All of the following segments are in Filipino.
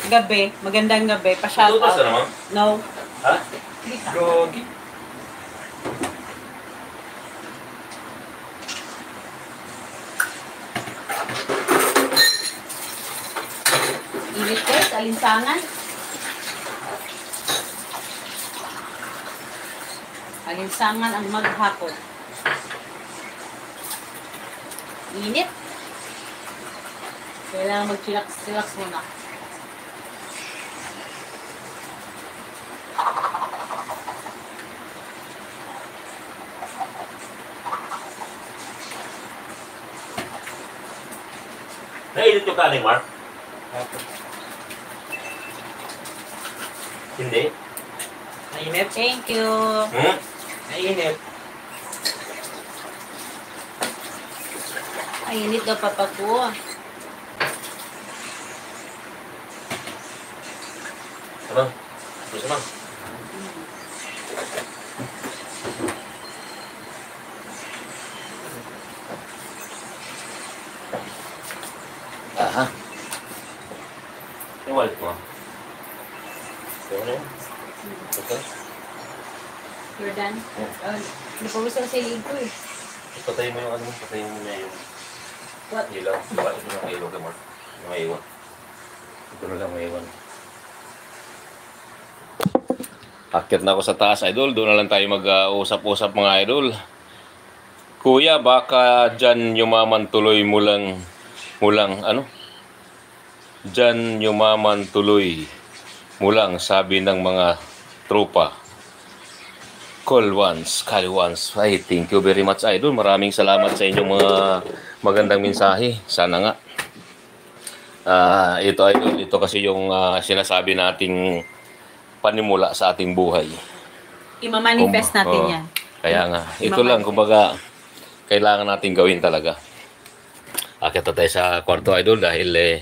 gabi. Magandang gabi. Pa-shout Tutos out. na naman? No. Ha? Hindi ka. Gogi. Init guys, alinsangan. Alinsangan ang maghapon. Init. Kailangan mag-chillax muna. Nainit yung kanin, Mark? Hindi. Mainit. Thank you. Mainit. Ay, init daw papa ko. Ano? Gusto mo? Aha. Yung wallet mo. Yung ano yun? Ito? You're done? Napawis ako sa liig ko eh. Patayin mo yung ano, patayin mo na yung What? ilaw. Baka ito na ilaw ka, Mark. Yung maiwan. Ito na lang maiwan. Akyat na ako sa taas, idol. Doon na lang tayo mag-usap-usap, mga idol. Kuya, baka dyan yumaman tuloy mulang ano? Dyan yumaman tuloy mulang, sabi ng mga tropa. Call once, call once. Ay, thank you very much, idol. Maraming salamat sa inyong mga magandang mensahe. Sana nga. Ito, idol. Ito kasi yung sinasabi nating panimula sa ating buhay. Ima-manifest natin yan. Kaya nga. Ito lang, kumbaga, kailangan natin gawin talaga. Akit na tayo sa kwarto, idol, dahil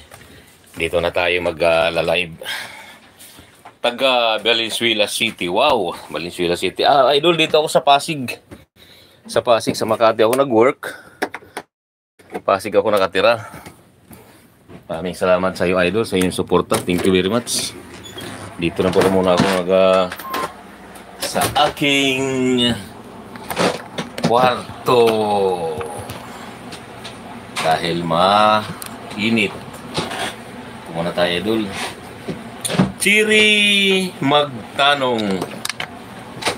dito na tayo mag-live. Taga Valenzuela City. Wow, Valenzuela City. Idol, dito ako sa Pasig. Sa Pasig, sa Makati ako nag-work. Sa Pasig ako nakatira. Maraming salamat sa iyo, idol, sa iyong suporta. Thank you very much. Dito na po muna ako sa aking kwarto. Dahil mainit. Muna tayo, idol. Chiri Magtanong.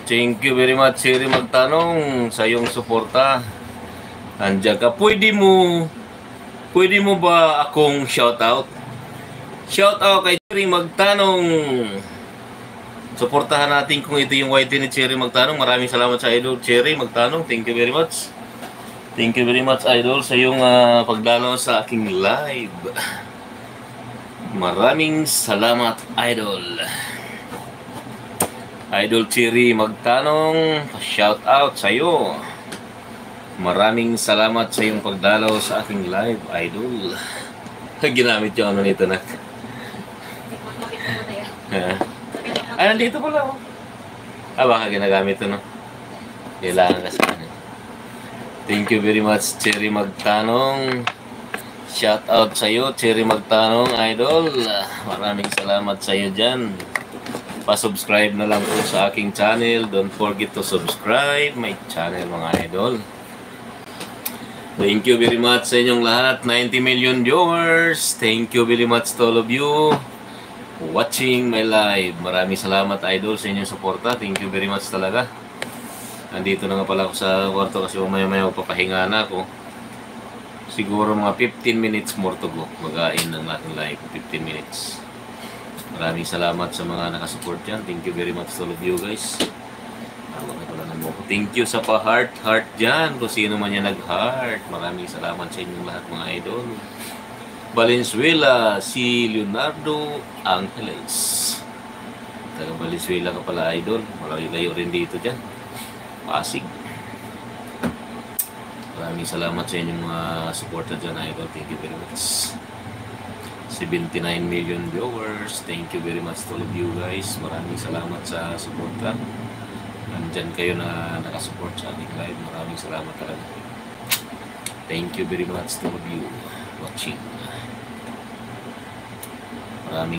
Thank you very much, Chiri Magtanong, sa iyong suporta. Andiyan ka. Pwede mo ba akong shoutout? Shoutout kay Chiri Magtanong. Suportahan natin kung ito yung YT ni Chiri Magtanong. Maraming salamat sa idol, Chiri Magtanong. Thank you very much. Thank you very much, idol, sa iyong pagdalaw sa aking live. Maraming salamat, idol. Idol Chiri Magtanong, shout out sa iyo. Maraming salamat sa iyong pagdalaw sa aking live, idol. Ginamit yung ano nito na. Nandito pala. Baka ginagamit ito, no? Kailangan ka sa akin. Thank you very much, Chiri Magtanong. Shout out sa iyo, Chiri Magtanong, idol. Maraming salamat sa iyo dyan. Pa-subscribe na lang po sa aking channel. Don't forget to subscribe my channel, mga idol. Thank you very much sa inyong lahat. 90 million viewers. Thank you very much to all of you watching my live. Maraming salamat, idol, sa inyong suporta. Thank you very much talaga. Nandito na nga pala ako sa kwarto kasi maya-maya papahinga na ako. Siguro mga 15 minutes more to go. Mag-ain ng ating live. 15 minutes. Maraming salamat sa mga nakasupport dyan. Thank you very much to all of you guys. Thank you sa pa-heart dyan. Kung sino man yan nag-heart. Maraming salamat sa inyong lahat, mga idol. Valenzuela, si Leonardo Angeles. Taga Valenzuela ka pala, idol. Malayo rin dito dyan. Pasig. Maraming salamat sa inyong mga supporter dyan, idol. Thank you very much. 79 million viewers. Thank you very much to all of you guys. Maraming salamat sa suporta. Nandyan kayo na nakasupport sa ating live. Maraming salamat talaga. Thank you very much to all of you watching. Maraming